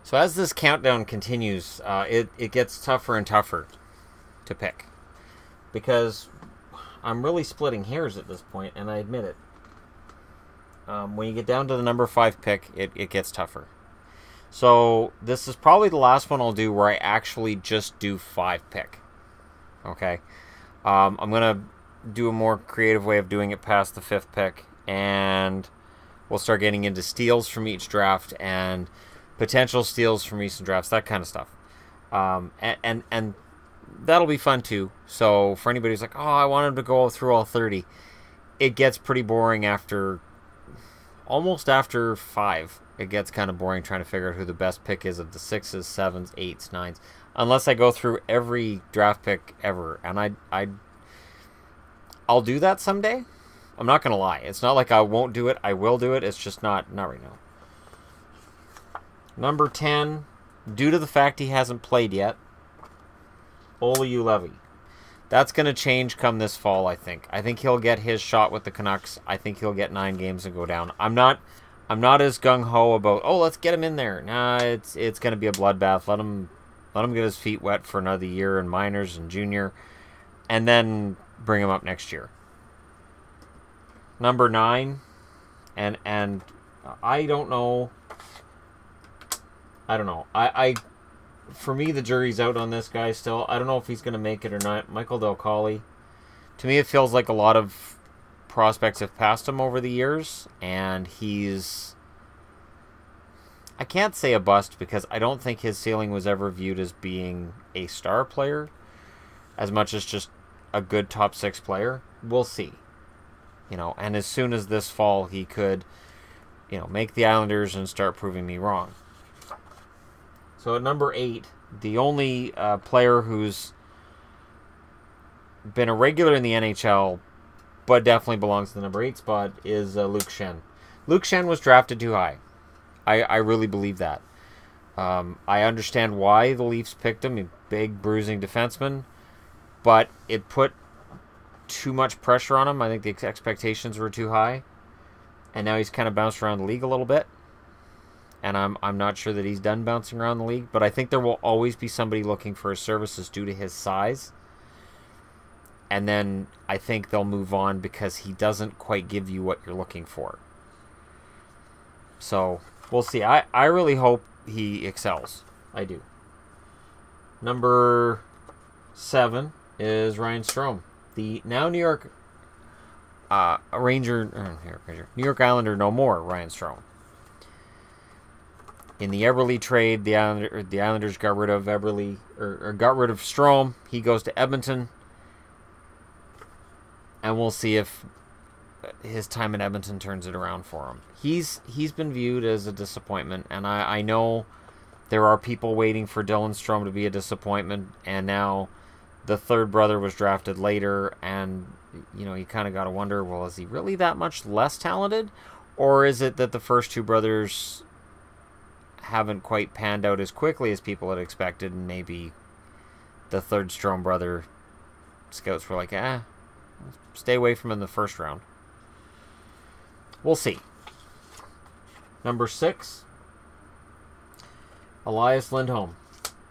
So as this countdown continues, it gets tougher and tougher to pick. Because I'm really splitting hairs at this point, and I admit it. When you get down to the number 5 pick, it gets tougher. So this is probably the last one I'll do where I actually just do 5 pick. Okay? I'm going to do a more creative way of doing it past the 5th pick, and we'll start getting into steals from each draft and potential steals from recent drafts, that kind of stuff. And that'll be fun too. So for anybody who's like, oh, I want him to go through all 30, it gets pretty boring almost after 5. It gets kind of boring trying to figure out who the best pick is of the 6s, 7s, 8s, 9s. Unless I go through every draft pick ever. And I'll do that someday. I'm not going to lie. It's not like I won't do it. I will do it. It's just not right now. Number 10, due to the fact he hasn't played yet, Olli. That's going to change come this fall, I think. I think he'll get his shot with the Canucks. I think he'll get 9 games and go down. I'm not as gung-ho about, oh, let's get him in there. Nah, it's going to be a bloodbath. Let him get his feet wet for another year in minors and junior, and then bring him up next year. Number 9, and I don't know. For me, the jury's out on this guy still. I don't know if he's going to make it or not. Michael Dal Colle. To me, it feels like a lot of prospects have passed him over the years, and he's... I can't say a bust because I don't think his ceiling was ever viewed as being a star player as much as just a good top 6 player. We'll see. And as soon as this fall, he could, make the Islanders and start proving me wrong. So at number 8, the only player who's been a regular in the NHL, but definitely belongs to the number 8 spot, is Luke Schenn. Luke Schenn was drafted too high. I really believe that. I understand why the Leafs picked him, a big bruising defenseman, but it put too much pressure on him. I think the expectations were too high, and now he's kind of bounced around the league a little bit. And I'm not sure that he's done bouncing around the league, but I think there will always be somebody looking for his services due to his size. And then I think they'll move on because he doesn't quite give you what you're looking for. So we'll see. I really hope he excels. I do. Number 7 is Ryan Strome, the now New York New York Islander no more, Ryan Strome. In the Eberle trade, the Islanders got rid of Eberle, or got rid of Strome. He goes to Edmonton, and we'll see if his time in Edmonton turns it around for him. He's been viewed as a disappointment, and I know there are people waiting for Dylan Strome to be a disappointment, and now the third brother was drafted later, and you kind of got to wonder, well, is he really that much less talented, or is it that the first 2 brothers haven't quite panned out as quickly as people had expected, and maybe the third Strome brother scouts were like, stay away from him in the first round. We'll see. Number 6, Elias Lindholm.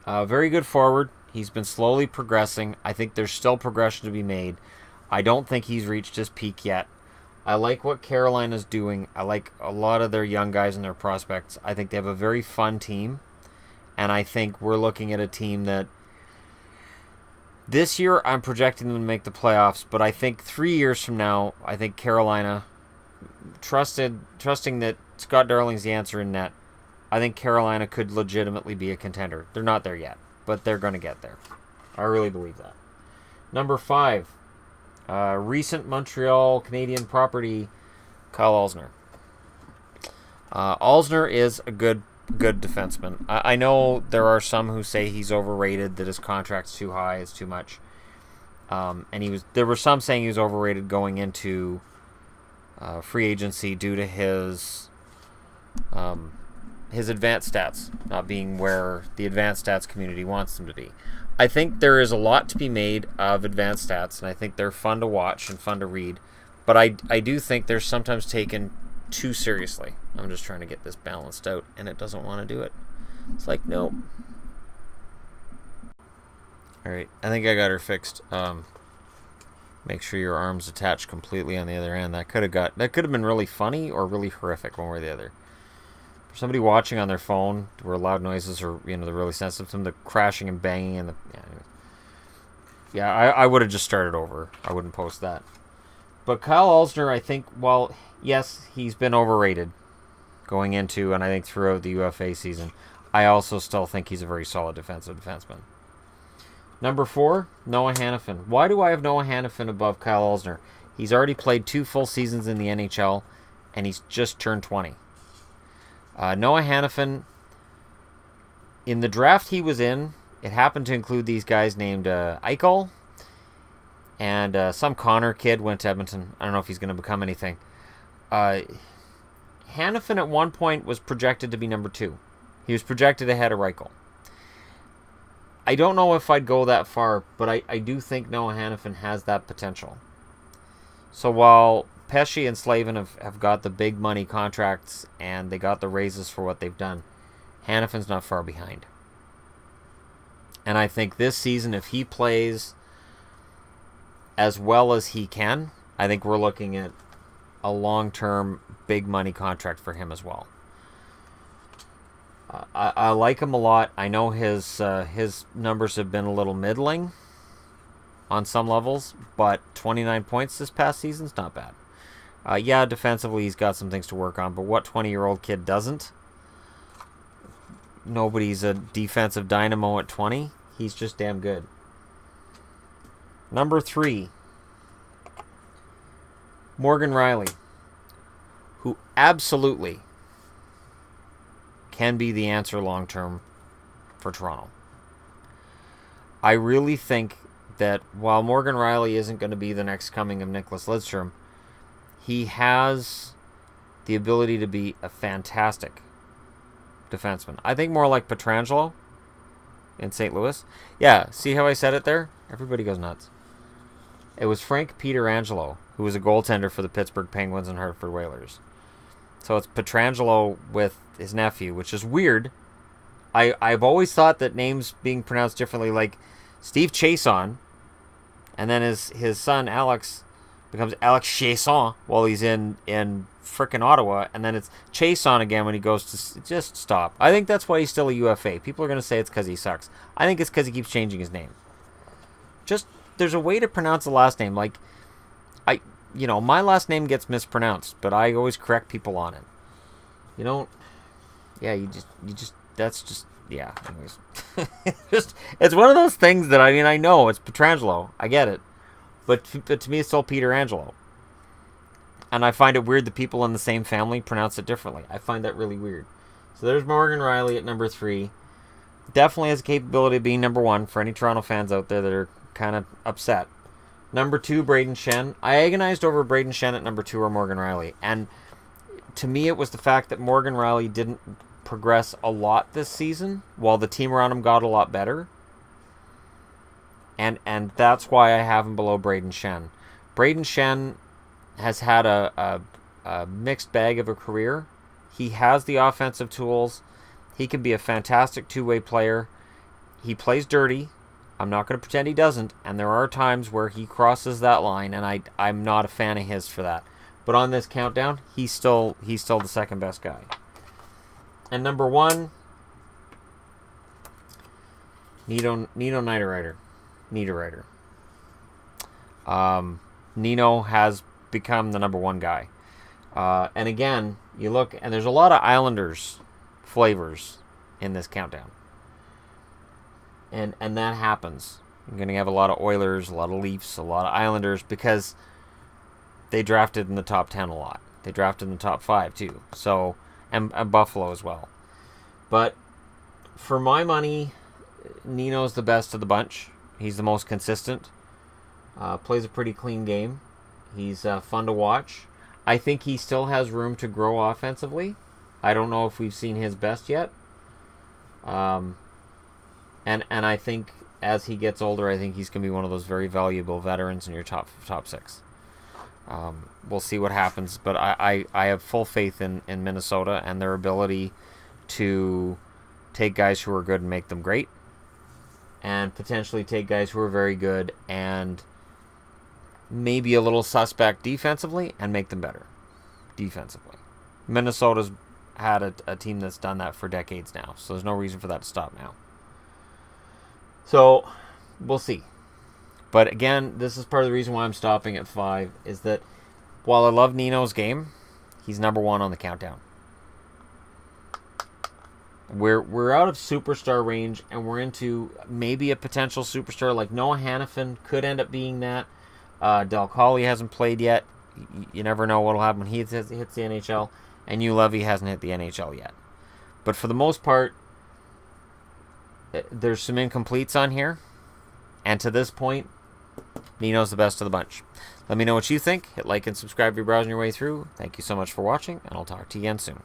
Very good forward. He's been slowly progressing. I think there's still progression to be made. I don't think he's reached his peak yet. I like what Carolina's doing. I like a lot of their young guys and their prospects. I think they have a very fun team. And I think we're looking at a team that this year I'm projecting them to make the playoffs. But I think 3 years from now, I think Carolina, trusting that Scott Darling's the answer in net, I think Carolina could legitimately be a contender. They're not there yet, but they're going to get there. I really believe that. Number 5. Recent Montreal Canadian property, Kyle Elsner. Elsner is a good defenseman. I know there are some who say he's overrated, that his contract's too high, it's too much. And there were some saying he was overrated going into free agency due to his advanced stats not being where the advanced stats community wants them to be. I think there is a lot to be made of advanced stats, and I think they're fun to watch and fun to read. But I do think they're sometimes taken too seriously. I'm just trying to get this balanced out, and it doesn't want to do it. It's like, nope. Alright, I think I got her fixed. Make sure your arm's attached completely on the other end. That could have been really funny or really horrific, one way or the other. For somebody watching on their phone where loud noises are, they're really sensitive to them, the crashing and banging and the... Yeah, I would have just started over. I wouldn't post that. But Kyle Elsner, I think, while, yes, he's been overrated going into, and I think throughout the UFA season, I also still think he's a very solid defensive defenseman. Number 4, Noah Hanifin. Why do I have Noah Hanifin above Kyle Elsner? He's already played 2 full seasons in the NHL, and he's just turned 20. Noah Hanifin, in the draft he was in, it happened to include these guys named Eichel, and some Connor kid went to Edmonton. I don't know if he's going to become anything. Hanifin at one point was projected to be number 2. He was projected ahead of Eichel. I don't know if I'd go that far, but I do think Noah Hanifin has that potential. So while Pesce and Slavin have got the big money contracts and they got the raises for what they've done, Hanifin's not far behind. And I think this season, if he plays as well as he can, I think we're looking at a long-term big money contract for him as well. I like him a lot. I know his numbers have been a little middling on some levels, but 29 points this past season's not bad. Yeah, defensively he's got some things to work on, but what 20-year-old kid doesn't? Nobody's a defensive dynamo at 20. He's just damn good. Number 3, Morgan Rielly, who absolutely can be the answer long-term for Toronto. I really think that while Morgan Rielly isn't going to be the next coming of Nicklas Lidstrom, he has the ability to be a fantastic defenseman. I think more like Pietrangelo in St. Louis. Yeah, see how I said it there? Everybody goes nuts. It was Frank Pietrangelo, who was a goaltender for the Pittsburgh Penguins and Hartford Whalers. So it's Pietrangelo with his nephew, which is weird. I've always thought that names being pronounced differently, like Steve Chiasson, and then his son Alex becomes Alex Chiasson while he's in frickin' Ottawa, and then it's Chiasson again when he goes to... Just stop. I think that's why he's still a UFA. People are going to say it's because he sucks. I think it's because he keeps changing his name. Just, there's a way to pronounce the last name. Like, my last name gets mispronounced, but I always correct people on it. You don't... Yeah, you just... That's just... Yeah, anyways. It's one of those things that, I know it's Pietrangelo. I get it. But to me, it's still Pietrangelo. And I find it weird that people in the same family pronounce it differently. I find that really weird. So there's Morgan Rielly at number 3. Definitely has the capability of being number 1 for any Toronto fans out there that are kind of upset. Number 2, Brayden Schenn. I agonized over Brayden Schenn at number 2 or Morgan Rielly. And to me, it was the fact that Morgan Rielly didn't progress a lot this season, while the team around him got a lot better. And that's why I have him below Brayden Schenn. Brayden Schenn has had a mixed bag of a career. He has the offensive tools. He can be a fantastic two-way player. He plays dirty. I'm not going to pretend he doesn't. And there are times where he crosses that line, and I'm not a fan of his for that. But on this countdown, he's still the second best guy. And number 1, Nino Niederreiter. Nino has become the number 1 guy. And again, you look, and there's a lot of Islanders flavors in this countdown. And that happens. You're going to have a lot of Oilers, a lot of Leafs, a lot of Islanders, because they drafted in the top 10 a lot. They drafted in the top 5 too. So, and Buffalo as well. But for my money, Nino's the best of the bunch. He's the most consistent. Plays a pretty clean game. He's fun to watch. I think he still has room to grow offensively. I don't know if we've seen his best yet. And I think as he gets older, I think he's going to be one of those very valuable veterans in your top 6. We'll see what happens, but I have full faith in Minnesota and their ability to take guys who are good and make them great, and potentially take guys who are very good and maybe a little suspect defensively and make them better defensively. Minnesota's had a team that's done that for decades now, so there's no reason for that to stop now. So we'll see. But again, this is part of the reason why I'm stopping at 5, is that while I love Nino's game, he's number 1 on the countdown. We're out of superstar range, and we're into maybe a potential superstar like Noah Hanifin could end up being that. Dal Colle hasn't played yet. You never know what will happen when he hits the NHL. And Levy hasn't hit the NHL yet. But for the most part, there's some incompletes on here. And to this point, Nino's the best of the bunch. Let me know what you think. Hit like and subscribe if you're browsing your way through. Thank you so much for watching, and I'll talk to you again soon.